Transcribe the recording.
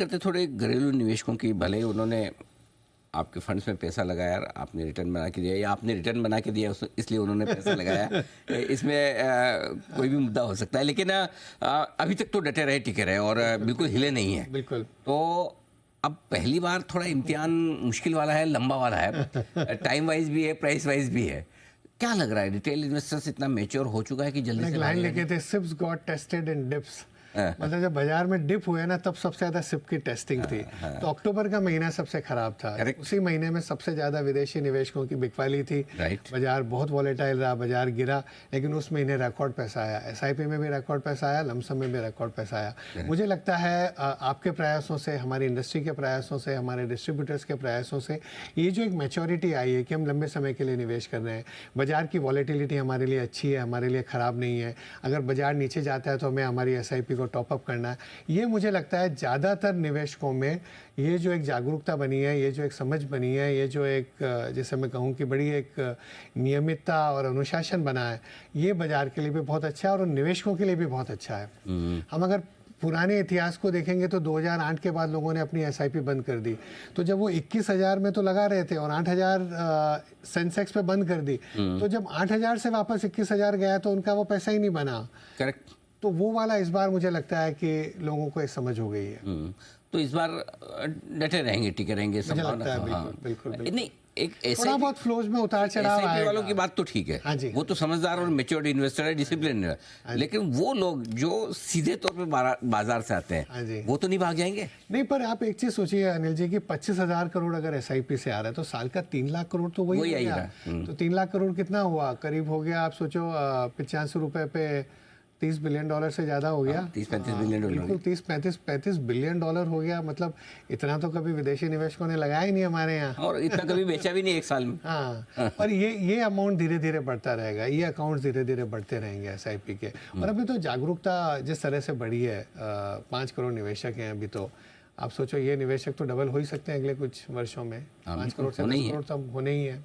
करते थोड़े घरेलू निवेशकों की। भले उन्होंने आपके फंड्स में पैसा लगाया, आपने रिटर्न बना के दिया या आपने रिटर्न बना के दिया इसलिए उन्होंने पैसा लगाया, इसमें कोई भी मुद्दा हो सकता है, लेकिन अभी तक तो डटे रहे, टिके रहे और बिल्कुल हिले नहीं है। बिल्कुल। तो अब पहली बार थोड़ा इम्तिहान मुश्किल वाला है, लंबा वाला है, टाइम वाइज भी है, प्राइस वाइज भी है। क्या लग रहा है, रिटेल इन्वेस्टर्स इतना मैच्योर हो चुका है कि जल्दी से लाइन लिखे थे, sips got tested in dips. मतलब जब बाजार में डिप हुए ना तब सबसे ज्यादा सिप की टेस्टिंग थी। तो अक्टूबर का महीना सबसे खराब था। उसी महीने में सबसे ज्यादा विदेशी निवेशकों की बिकवाली थी। बाजार बहुत वॉलेटाइल रहा, बाजार गिरा, लेकिन उस महीने रिकॉर्ड पैसा आया। एसआईपी में भी रिकॉर्ड पैसा आया, लमसम में भी रिकॉर्ड पैसा आया। मुझे लगता है आपके प्रयासों से, हमारी इंडस्ट्री के प्रयासों से, हमारे डिस्ट्रीब्यूटर्स के प्रयासों से ये जो एक मैच्योरिटी आई है कि हम लंबे समय के लिए निवेश कर रहे हैं, बाजार की वॉलेटिलिटी हमारे लिए अच्छी है, हमारे लिए ख़राब नहीं है। अगर बाजार नीचे जाता है तो हमें हमारी एसआईपी को टॉप अप करना है। ये मुझे लगता है ज़्यादातर निवेशकों में ये जो एक जागरूकता बनी है, ये जो एक समझ बनी है, ये जो एक जैसे मैं कहूँ कि बड़ी एक नियमितता और अनुशासन बना है, ये बाजार के लिए भी बहुत अच्छा है और निवेशकों के लिए भी बहुत अच्छा है। हम अगर पुराने इतिहास को देखेंगे तो 2008 के बाद लोगों ने अपनी एसआईपी बंद कर दी। तो जब वो 21,000 में तो लगा रहे थे और 8,000 सेंसेक्स पे बंद कर दी, तो जब 8,000 से वापस 21,000 गया तो उनका वो पैसा ही नहीं बना। करेक्ट। तो वो वाला इस बार मुझे लगता है कि लोगों को समझ हो गई है। तो इस बार डटे रहेंगे, टिके रहेंगे, संभावना। बिल्कुल। नहीं, एक ऐसे थोड़ा बहुत फ्लोज में उतार चढ़ाव आएगा। वालों की बात तो ठीक है। हाँ जी। वो तो समझदार और मैच्योर्ड इन्वेस्टर है, डिसिप्लिन है। लेकिन वो लोग जो सीधे तौर पे बाजार से आते हैं, वो तो नहीं भाग जाएंगे। नहीं, पर आप एक चीज सोचिए अनिल जी कि 25,000 करोड़ अगर एसआईपी से आ रहा है तो साल का 3 लाख करोड़ तो वही आई रहा। तो 3 लाख करोड़ कितना हुआ, करीब हो गया, आप सोचो 85 रुपए पे $30 बिलियन से ज्यादा हो गया। 30-35 बिलियन डॉलर। बिल्कुल 30-35 बिलियन डॉलर हो गया। मतलब इतना तो कभी विदेशी निवेशकों ने लगाया ही नहीं हमारे यहाँ, और इतना कभी बेचा भी नहीं एक साल में। हाँ, और ये अमाउंट धीरे धीरे बढ़ता रहेगा, ये अकाउंट धीरे धीरे बढ़ते रहेंगे एसआईपी के। और अभी तो जागरूकता जिस तरह से बढ़ी है, 5 करोड़ निवेशक हैं अभी, तो आप सोचो ये निवेशक तो डबल हो ही सकते हैं अगले कुछ वर्षों में। 5 करोड़ से 10 करोड़ तो होने ही है।